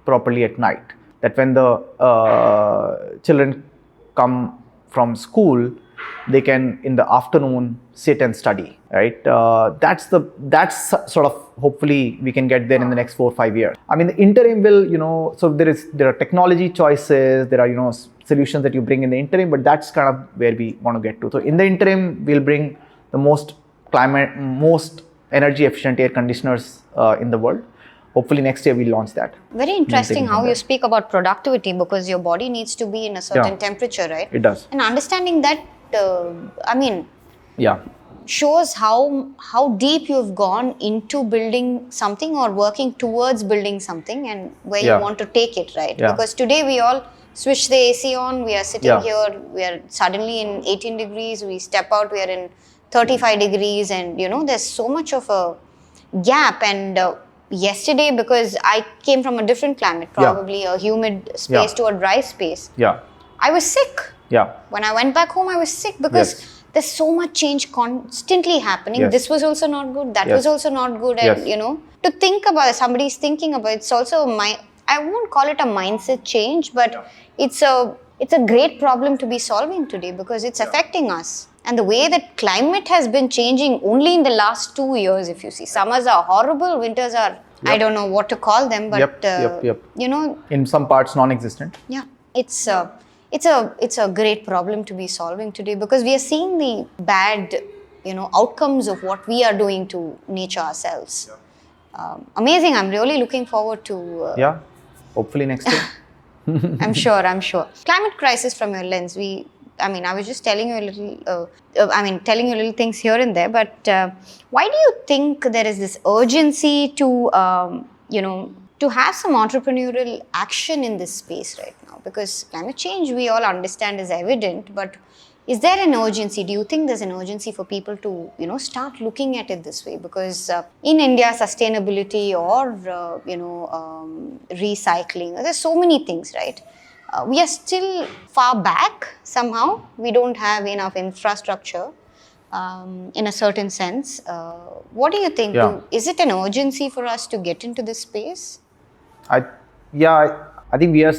properly at night? That when the children come from school, they can in the afternoon sit and study, right? That's sort of, hopefully we can get there in the next 4 or 5 years. I mean, the interim will, so there are technology choices, there are, solutions that you bring in the interim, but that's kind of where we want to get to. So in the interim, we'll bring the most energy efficient air conditioners in the world. Hopefully next year we'll launch that. Very interesting how you speak about productivity, because your body needs to be in a certain temperature, right? It does. And understanding that, shows how deep you've gone into building something or working towards building something, and where you want to take it, right? Because today we all switch the AC on, we are sitting here, we are suddenly in 18 degrees, we step out, we are in 35 degrees, and there's so much of a gap. And yesterday, because I came from a different climate, probably a humid space to a dry space, I was sick. When I went back home, I was sick because there's so much change constantly happening. This was also not good, that was also not good. And to think about it, somebody's thinking about it, it's also I won't call it a mindset change, but it's a great problem to be solving today, because it's affecting us. And the way that climate has been changing only in the last 2 years, if you see, summers are horrible, winters are, I don't know what to call them, but in some parts non-existent. It's a great problem to be solving today, because we are seeing the bad outcomes of what we are doing to nature ourselves. Amazing. I'm really looking forward to hopefully next year. I'm sure. Climate crisis from your lens. I was just telling you a little, telling you little things here and there, but why do you think there is this urgency to, to have some entrepreneurial action in this space right now? Because climate change, we all understand, is evident, but is there an urgency? Do you think there's an urgency for people to, start looking at it this way? Because in India, sustainability or, recycling, there's so many things, right? We are still far back somehow. We don't have enough infrastructure in a certain sense. What do you think? Is it an urgency for us to get into this space? I think we are,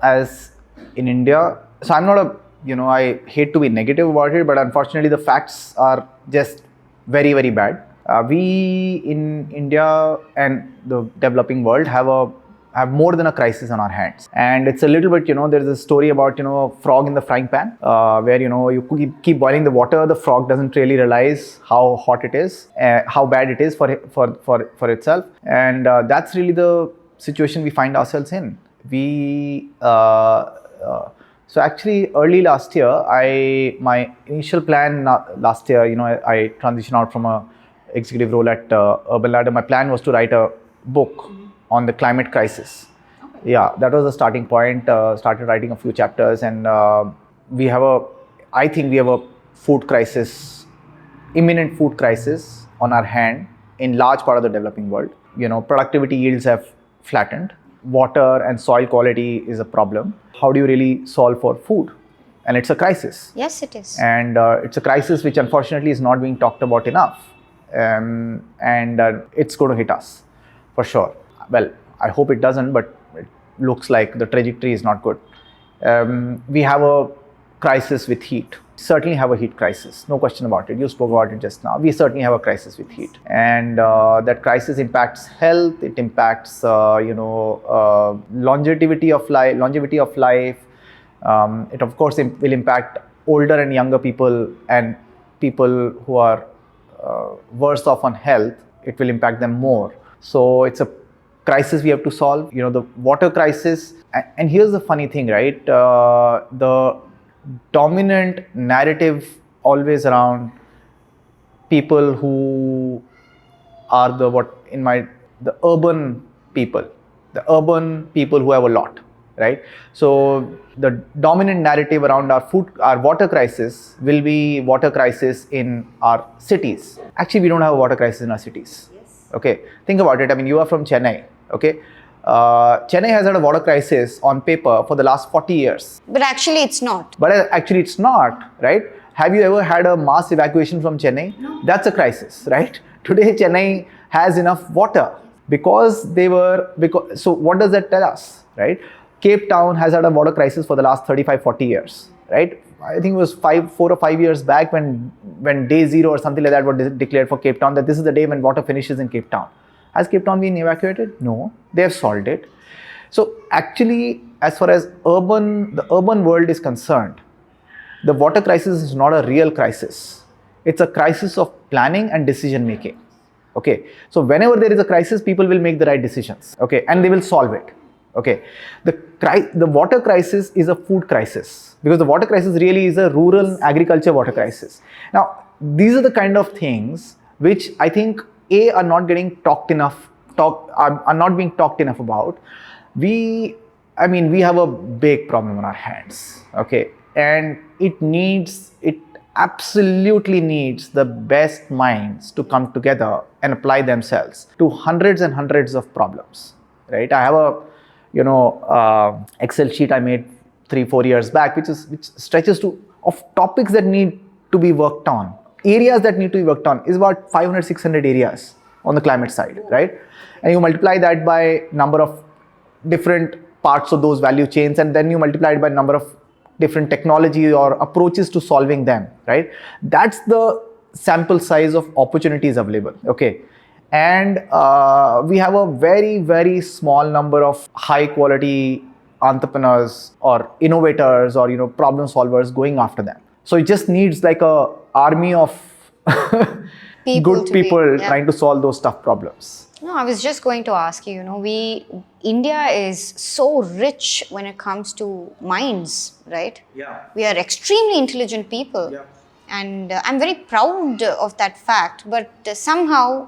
as in India, so I'm not I hate to be negative about it, but unfortunately the facts are just very, very bad. We in India and the developing world have more than a crisis on our hands. And it's a little bit, there's a story about, a frog in the frying pan, where, you keep boiling the water, the frog doesn't really realize how hot it is, how bad it is for itself. And that's really the situation we find ourselves in. So actually early last year, my initial plan last year, I transitioned out from a executive role at Urban Ladder. My plan was to write a book on the climate crisis. That was the starting point. Started writing a few chapters, and I think we have a food crisis, imminent food crisis on our hand in large part of the developing world. Productivity yields have flattened. Water and soil quality is a problem. How do you really solve for food? And it's a crisis. Yes, it is. And it's a crisis which unfortunately is not being talked about enough. and it's going to hit us for sure. Well, I hope it doesn't, but it looks like the trajectory is not good. We have a crisis with heat. Certainly have a heat crisis, no question about it. You spoke about it just now. We certainly have a crisis with heat, and that crisis impacts health. It impacts, longevity of life. It of course will impact older and younger people and people who are worse off on health. It will impact them more. So it's a crisis we have to solve. The water crisis. And here's the funny thing, right? The dominant narrative always around people who are the urban people who have a lot, right? So the dominant narrative around our water crisis will be water crisis in our cities. Actually, we don't have a water crisis in our cities. Yes. Okay, think about it. I mean, you are from Chennai, okay? Chennai has had a water crisis on paper for the last 40 years. But actually it's not. Right? Have you ever had a mass evacuation from Chennai? No. That's a crisis, right? Today, Chennai has enough water so what does that tell us, right? Cape Town has had a water crisis for the last 35-40 years, right? I think it was 4 or 5 years back when day zero or something like that was declared for Cape Town, that this is the day when water finishes in Cape Town. Has Cape Town been evacuated? No, they have solved it. So actually, as far as the urban world is concerned, the water crisis is not a real crisis. It's a crisis of planning and decision making. Okay, so whenever there is a crisis, people will make the right decisions. Okay, and they will solve it. Okay, the water crisis is a food crisis, because the water crisis really is a rural agriculture water crisis. Now, these are the kind of things which I think are not being talked enough about. We have a big problem on our hands, okay, and it absolutely needs the best minds to come together and apply themselves to hundreds and hundreds of problems, right? I have a Excel sheet I made 3-4 years back, which stretches of topics that need to be worked on. Areas that need to be worked on is about 500-600 areas on the climate side, right? And you multiply that by number of different parts of those value chains, and then you multiply it by number of different technologies or approaches to solving them, right? That's the sample size of opportunities available, okay? And we have a very, very small number of high quality entrepreneurs or innovators or problem solvers going after them. So it just needs like a army of good people trying to solve those tough problems. No, I was just going to ask you, India is so rich when it comes to minds, right? Yeah. We are extremely intelligent people. Yeah. And I'm very proud of that fact. But somehow,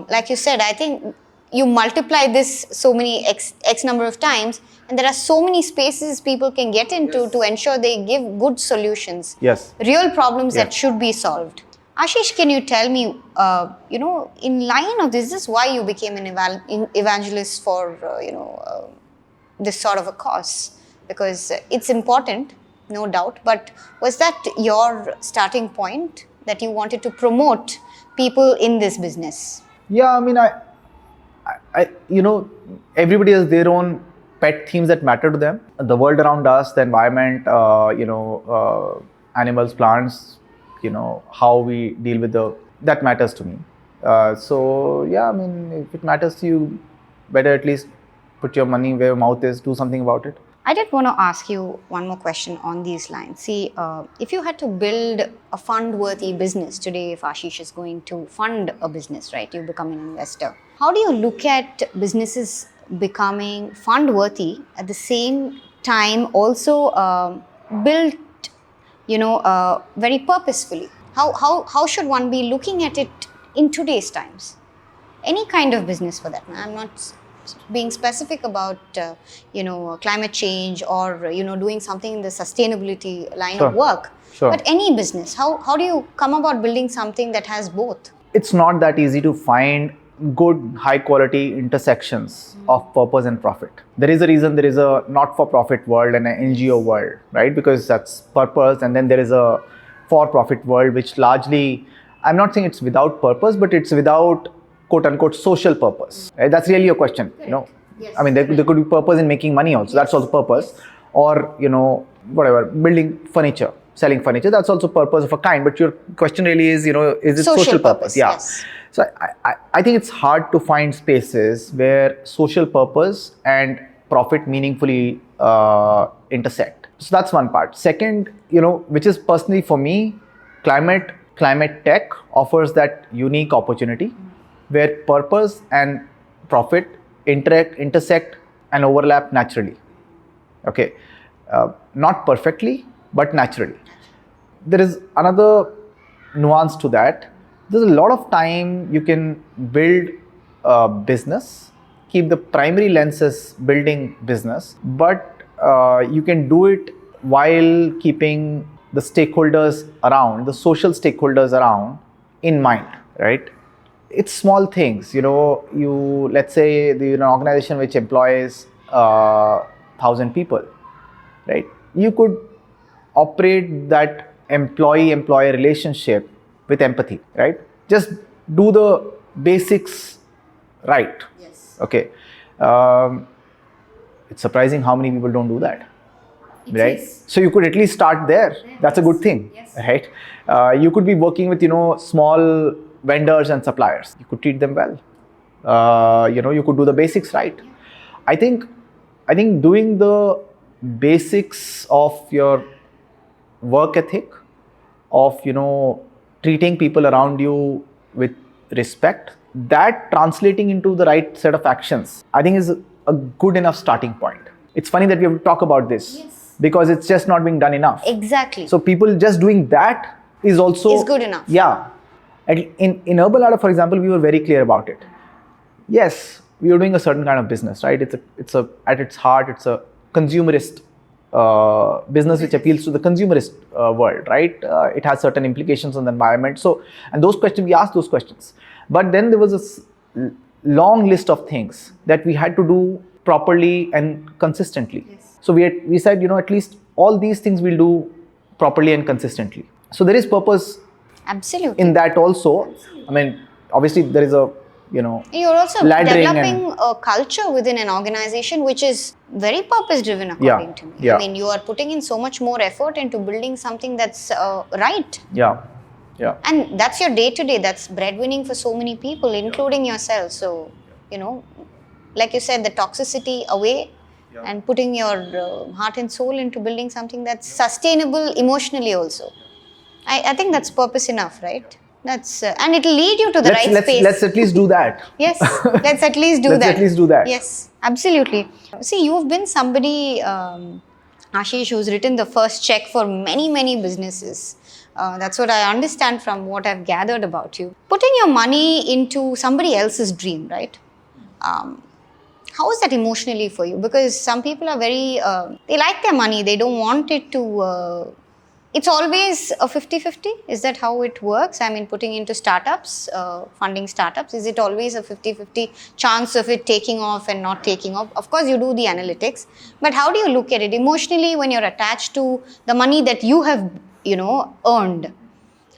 like you said, I think you multiply this so many X number of times, and there are so many spaces people can get into to ensure they give good solutions. Yes. Real problems that should be solved. Ashish, can you tell me, in line of this is why you became an evangelist for, this sort of a cause? Because it's important, no doubt, but was that your starting point, that you wanted to promote people in this business? Yeah, I mean, I everybody has their own pet themes that matter to them. The world around us, the environment, animals, plants, how we deal with that matters to me. So yeah, I mean, if it matters to you, better at least put your money where your mouth is, do something about it. I did want to ask you one more question on these lines. See, if you had to build a fund-worthy business today, if Ashish is going to fund a business, right, you become an investor, how do you look at businesses becoming fund-worthy at the same time also built, very purposefully? How should one be looking at it in today's times? Any kind of business for that. I'm not being specific about climate change or doing something in the sustainability line of work. Sure. But any business, how do you come about building something that has both? It's not that easy to find good high quality intersections of purpose and profit. There is a reason there is a not-for-profit world and an NGO world, right? Because that's purpose, and then there is a for-profit world which largely I'm not saying it's without purpose, but it's without quote unquote social purpose. Right? That's really your question. Yes. I mean, there could be purpose in making money also. That's also purpose. Or, whatever, building furniture, selling furniture. That's also purpose of a kind. But your question really is, is it social purpose? Yeah. Yes. So I think it's hard to find spaces where social purpose and profit meaningfully intersect. So that's one part. Second, which is personally for me, climate tech offers that unique opportunity where purpose and profit intersect and overlap naturally. Okay, not perfectly, but naturally. There is another nuance to that. There's a lot of time you can build a business, keep the primary lens as building business, but you can do it while keeping the stakeholders around, the social stakeholders around in mind, right? It's small things, let's say an organization which employs 1,000 people, right? You could operate that employee-employer relationship with empathy, right? Just do the basics right. Yes. Okay. It's surprising how many people don't do that. Right? So you could at least start there. That's a good thing, right? You could be working with, small vendors and suppliers. You could treat them well. You could do the basics right. I think doing the basics of your work ethic, of, treating people around you with respect, that translating into the right set of actions, I think is a good enough starting point. It's funny that we have to talk about this because it's just not being done enough. Exactly. So people just doing that is good enough. Yeah. And in Herbal Ladder, for example, we were very clear about it. Yes, we are doing a certain kind of business, right? It's at its heart, it's a consumerist business which appeals to the consumerist world, right? It has certain implications on the environment. So, and those questions, we asked those questions. But then there was a long list of things that we had to do properly and consistently. So we said, at least all these things we'll do properly and consistently. So there is purpose absolutely in that also. I mean, obviously there is a, you're also developing a culture within an organization which is very purpose driven according to me. Yeah. I mean, you are putting in so much more effort into building something that's right. Yeah. And that's your day to day. That's breadwinning for so many people, including yourself. So, like you said, the toxicity away and putting your heart and soul into building something that's sustainable emotionally also. I think that's purpose enough, right? That's and it'll lead you to the right space. Let's at least do that. Yes, let's at least do that. Let's at least do that. Yes, absolutely. See, you've been somebody, Ashish, who's written the first check for many, many businesses. That's what I understand from what I've gathered about you. Putting your money into somebody else's dream, right? How is that emotionally for you? Because some people are very, they like their money. They don't want it to, it's always a 50-50. Is that how it works? I mean, putting into startups, funding startups, is it always a 50-50 chance of it taking off and not taking off? Of course, you do the analytics. But how do you look at it emotionally when you're attached to the money that you have, earned?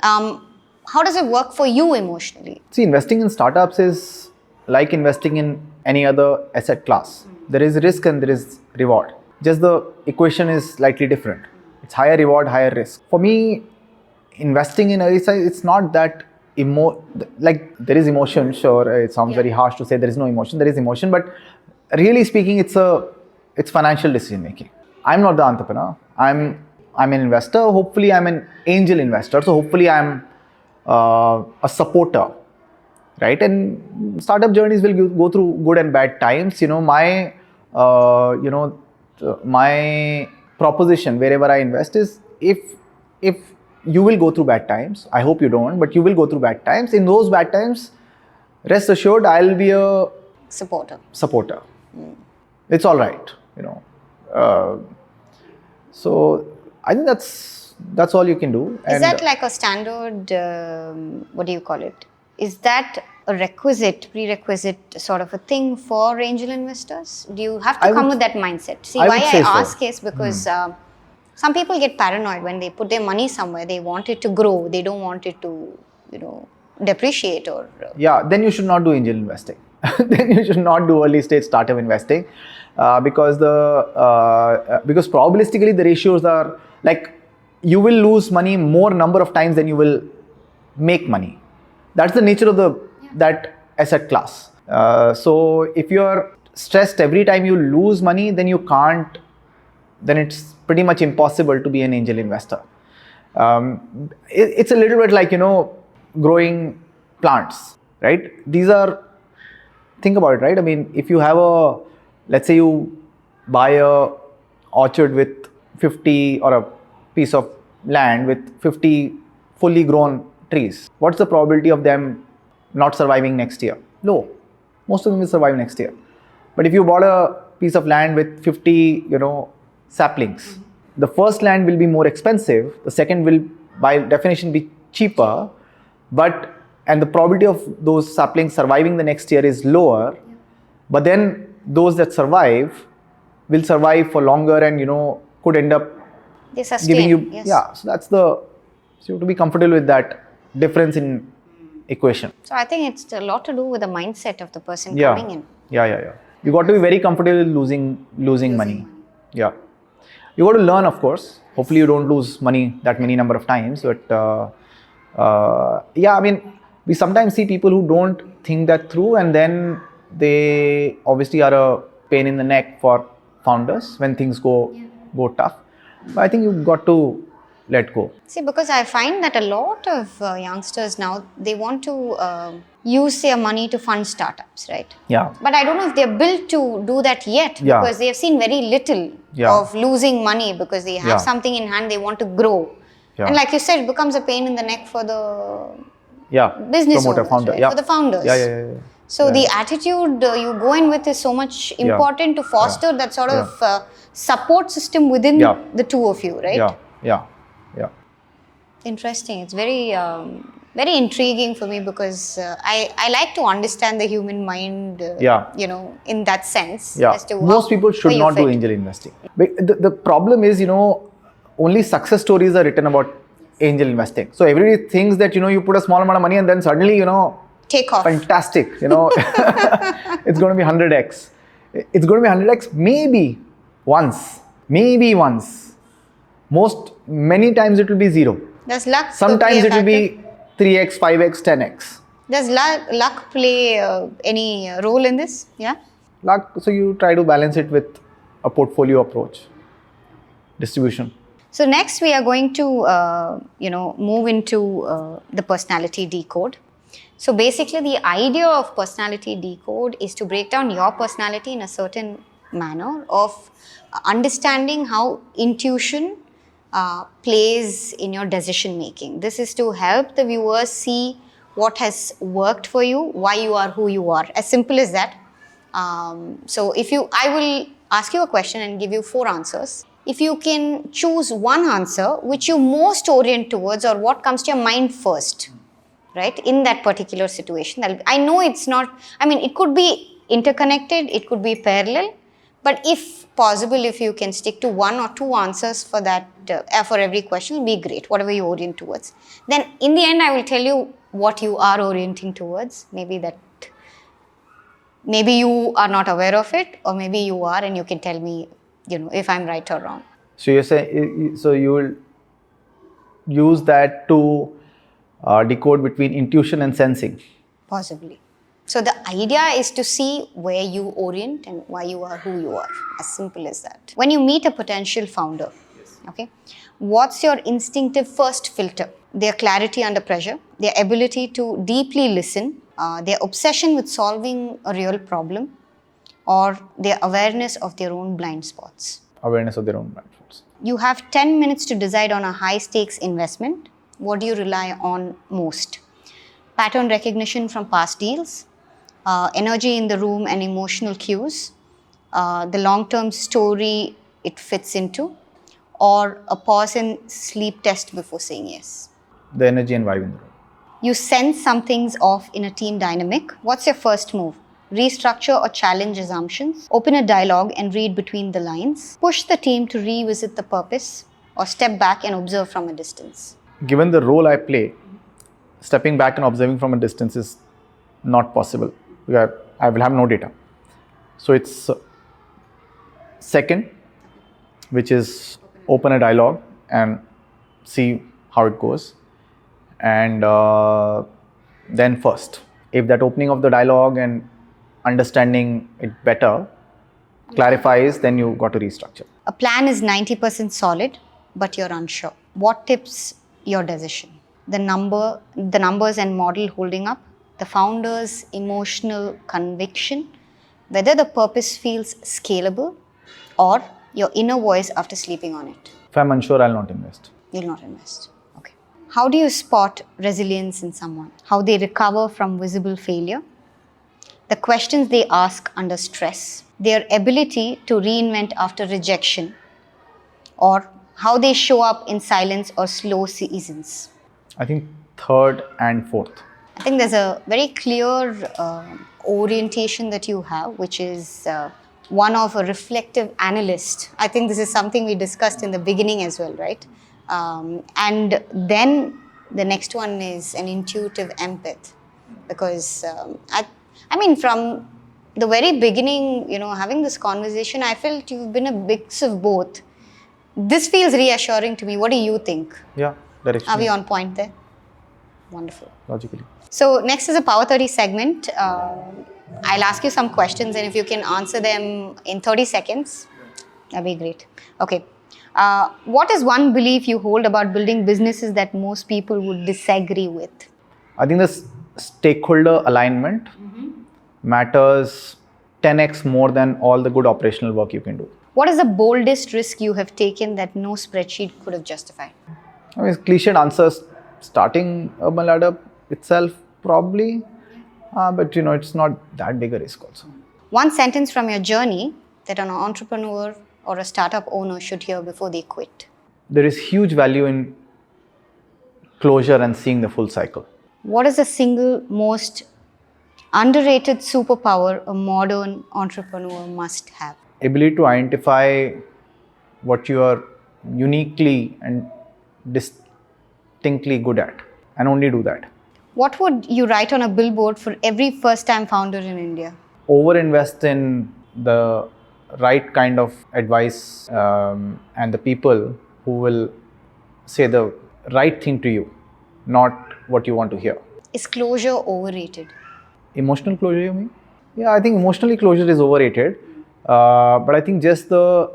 How does it work for you emotionally? See, investing in startups is like investing in any other asset class. There is risk and there is reward. Just the equation is slightly different. It's higher reward, higher risk. For me, investing in early stage, it's not that like there is emotion. Sure, it sounds very harsh to say there is no emotion. There is emotion, but really speaking, it's financial decision making. I'm not the entrepreneur. I'm an investor. Hopefully, I'm an angel investor. So hopefully, I'm a supporter, right? And startup journeys will go through good and bad times. My proposition wherever I invest is if you will go through bad times, I hope you don't, but you will go through bad times. In those bad times, rest assured, I'll be a supporter. It's all right, so I think that's all you can do. Is that like a standard, what do you call it? Is that a prerequisite sort of a thing for angel investors? Do you have to come with that mindset? See, why I ask is because some people get paranoid when they put their money somewhere. They want it to grow. They don't want it to, depreciate or. Yeah, then you should not do angel investing. Then you should not do early stage startup investing, because because probabilistically the ratios are like you will lose money more number of times than you will make money. That's the nature of that asset class. So if you're stressed every time you lose money, then you can't. Then it's pretty much impossible to be an angel investor. It's a little bit like growing plants, right? Think about it, right? I mean, if you have let's say you buy a orchard with 50 or a piece of land with 50 fully grown trees, what's the probability of them not surviving next year? Low. Most of them will survive next year. But if you bought a piece of land with 50, saplings, the first land will be more expensive. The second will, by definition, be cheaper. And the probability of those saplings surviving the next year is lower. But then those that survive will survive for longer and, could end up giving you. Yes. Yeah. So so you have to be comfortable with that difference in equation. So I think it's a lot to do with the mindset of the person coming in. Yeah. You got to be very comfortable with losing money. Yeah. You got to learn, of course. Hopefully you don't lose money that many number of times. But I mean, we sometimes see people who don't think that through, and then they obviously are a pain in the neck for founders when things go tough. But I think you've got to let go. See, because I find that a lot of youngsters now, they want to use their money to fund startups, right? Yeah. But I don't know if they're built to do that yet, because they have seen very little of losing money, because they have something in hand they want to grow. Yeah. And like you said, it becomes a pain in the neck for the business promoter, owners, founder, right? For the founders. Yeah. So the attitude you go in with is so much important to foster that sort of support system within the two of you, right? Yeah. Interesting. It's very very intriguing for me, because I like to understand the human mind, in that sense. Yeah. As to most people should not do angel investing. The problem is, only success stories are written about angel investing. So everybody thinks that, you put a small amount of money and then suddenly, take off. Fantastic. It's going to be 100x. It's going to be 100x maybe once. Many times it will be zero. Does luck Sometimes it will be 3x, 5x, 10x. Does luck play any role in this? Yeah. Luck. So you try to balance it with a portfolio approach, distribution. So next we are going to move into the personality decode. So basically the idea of personality decode is to break down your personality in a certain manner of understanding how intuition plays in your decision making. This is to help the viewers see what has worked for you, why you are who you are. As simple as that. So I will ask you a question and give you 4 answers. If you can choose one answer which you most orient towards, or what comes to your mind first, right, in that particular situation. I know it's not, it could be interconnected, it could be parallel, but if possible, if you can stick to 1 or 2 answers for that, for every question, will be great, whatever you orient towards. Then in the end, I will tell you what you are orienting towards. Maybe you are not aware of it, or maybe you are, and you can tell me, if I'm right or wrong. So you're saying, so you will use that to decode between intuition and sensing? Possibly. So the idea is to see where you orient and why you are who you are. As simple as that. When you meet a potential founder, okay, what's your instinctive first filter? Their clarity under pressure, their ability to deeply listen, their obsession with solving a real problem, or their awareness of their own blind spots. Awareness of their own blind spots. You have 10 minutes to decide on a high stakes investment. What do you rely on most? Pattern recognition from past deals, energy in the room and emotional cues, the long-term story it fits into, or a pause and sleep test before saying yes. The energy and vibe in the room. You sense something's off in a team dynamic. What's your first move? Restructure or challenge assumptions, open a dialogue and read between the lines, push the team to revisit the purpose, or step back and observe from a distance. Given the role I play, stepping back and observing from a distance is not possible. I will have no data. So it's second, which is open a dialogue and see how it goes. And then first, if that opening of the dialogue and understanding it better clarifies, then you got to restructure. A plan is 90% solid, but you're unsure. What tips your decision? The numbers and model holding up, the founder's emotional conviction, whether the purpose feels scalable, or your inner voice after sleeping on it. If I'm unsure, I'll not invest. You'll not invest. Okay. How do you spot resilience in someone? How they recover from visible failure? The questions they ask under stress, their ability to reinvent after rejection, or how they show up in silence or slow seasons. I think third and fourth. I think there's a very clear orientation that you have, which is one of a reflective analyst. I think this is something we discussed in the beginning as well, right? And then the next one is an intuitive empath, because I mean, from the very beginning, having this conversation, I felt you've been a mix of both. This feels reassuring to me. What do you think? Yeah, direction. Are we on point there? Wonderful. Logically. So next is a Power 30 segment. I'll ask you some questions, and if you can answer them in 30 seconds, that'd be great. Okay. What is one belief you hold about building businesses that most people would disagree with? I think the stakeholder alignment matters 10x more than all the good operational work you can do. What is the boldest risk you have taken that no spreadsheet could have justified? I mean, cliched answers, starting Urban Ladder itself probably, but it's not that big a risk also. One sentence from your journey that an entrepreneur or a startup owner should hear before they quit. There is huge value in closure and seeing the full cycle. What is the single most underrated superpower a modern entrepreneur must have? Ability to identify what you are uniquely and distinctly good at, and only do that. What would you write on a billboard for every first-time founder in India? Over-invest in the right kind of advice and the people who will say the right thing to you, not what you want to hear. Is closure overrated? Emotional closure, you mean? Yeah, I think emotionally closure is overrated. But I think just the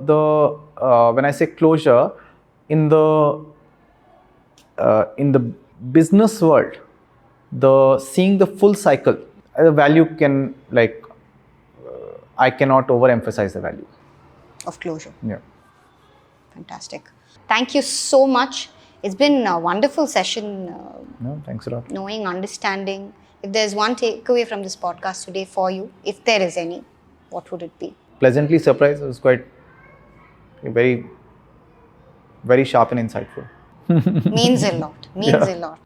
when I say closure, in the business world, seeing the full cycle, the value can I cannot overemphasize the value Of closure. Yeah. Fantastic. Thank you so much. It's been a wonderful session. No, thanks a lot. Knowing, understanding. If there's one takeaway from this podcast today for you, if there is any, what would it be? Pleasantly surprised. It was quite very, very sharp and insightful. Means a lot. Means a lot.